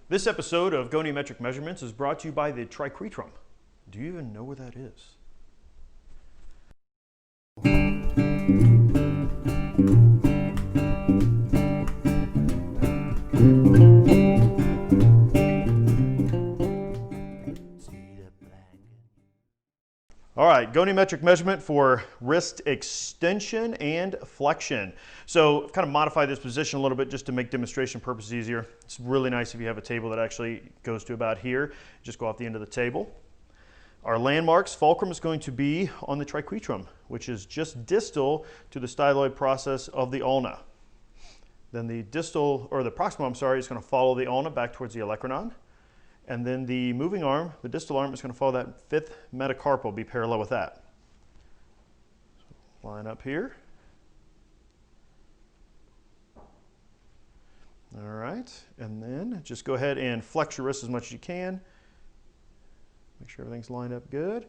This episode of Goniometric Measurements is brought to you by the triquetrum. Do you even know where that is? All right, goniometric measurement for wrist extension and flexion. So I've kind of modified this position a little bit just to make demonstration purposes easier. It's really nice if you have a table that actually goes to about here. Just go off the end of the table. Our landmarks, fulcrum is going to be on the triquetrum, which is just distal to the styloid process of the ulna. Then the distal, or the proximal, I'm sorry, is going to follow the ulna back towards the olecranon. And then the moving arm, the distal arm, is going to follow that fifth metacarpal, be parallel with that. So line up here. All right, and then just go ahead and flex your wrist as much as you can. Make sure everything's lined up good.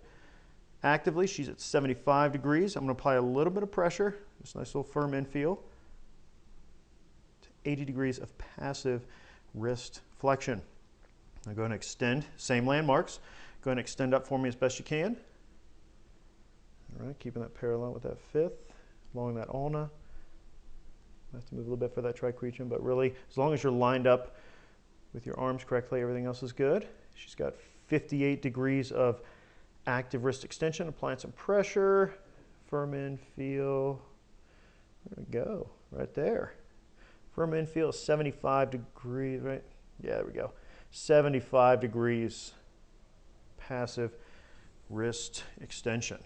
Actively, she's at 75 degrees. I'm going to apply a little bit of pressure, just a nice little firm infeel, to 80 degrees of passive wrist flexion. Now go ahead and extend, same landmarks. Go ahead and extend up for me as best you can. All right, keeping that parallel with that fifth, along that ulna. I have to move a little bit for that triquetrum, but really, as long as you're lined up with your arms correctly, everything else is good. She's got 58 degrees of active wrist extension, applying some pressure, firm infeel. There we go, right there. Firm infeel, 75 degrees, right? Yeah, there we go. 75 degrees passive wrist extension.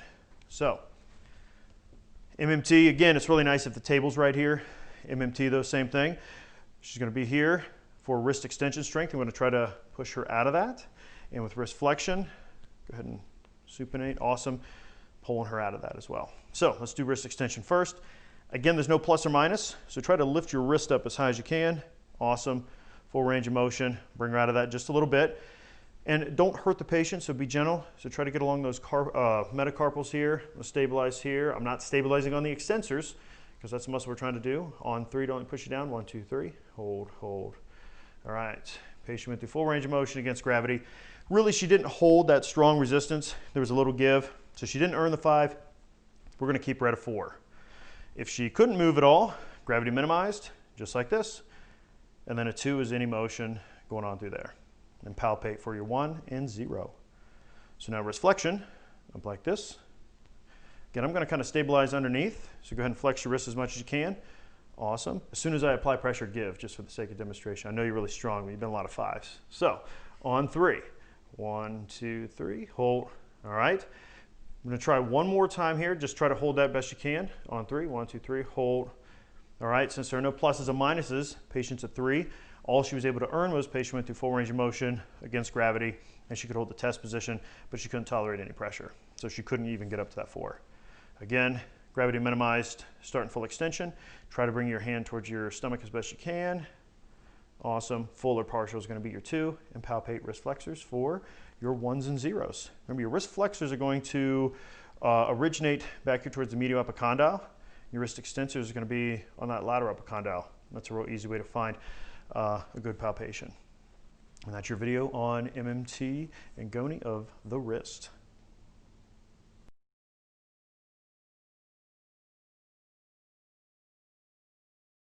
So, MMT, again, it's really nice if the table's right here. MMT, though, same thing. She's going to be here for wrist extension strength. I'm going to try to push her out of that. And with wrist flexion, go ahead and supinate. Awesome. Pulling her out of that as well. So let's do wrist extension first. Again, there's no plus or minus, so try to lift your wrist up as high as you can. Awesome. Full range of motion, bring her out of that just a little bit. And don't hurt the patient, so be gentle. So try to get along those metacarpals here, stabilize here. I'm not stabilizing on the extensors, because that's the muscle we're trying to do. On three, don't push you down. 1, 2, 3, hold, hold. All right, patient went through full range of motion against gravity. Really, she didn't hold that strong resistance. There was a little give, so she didn't earn the 5. We're gonna keep her at a 4. If she couldn't move at all, gravity minimized, just like this. And then a 2 is any motion going on through there. And palpate for your 1 and 0. So now wrist flexion, up like this. Again, I'm going to kind of stabilize underneath. So go ahead and flex your wrist as much as you can. Awesome. As soon as I apply pressure, give, just for the sake of demonstration. I know you're really strong, but you've done a lot of 5s. So on 3. 1, 2, 3, hold. All right. I'm going to try one more time here. Just try to hold that best you can. On 3, 1, 2, 3, hold. All right, since there are no pluses and minuses, patient's at 3. All she was able to earn was patient went through full range of motion against gravity, and she could hold the test position, but she couldn't tolerate any pressure. So she couldn't even get up to that 4. Again, gravity minimized, starting full extension. Try to bring your hand towards your stomach as best you can. Awesome. Full or partial is going to be your 2, and palpate wrist flexors for your 1s and 0s. Remember, your wrist flexors are going to originate back here towards the medial epicondyle. Your wrist extensors are going to be on that lateral epicondyle. That's a real easy way to find a good palpation. And that's your video on MMT and Goni of the wrist.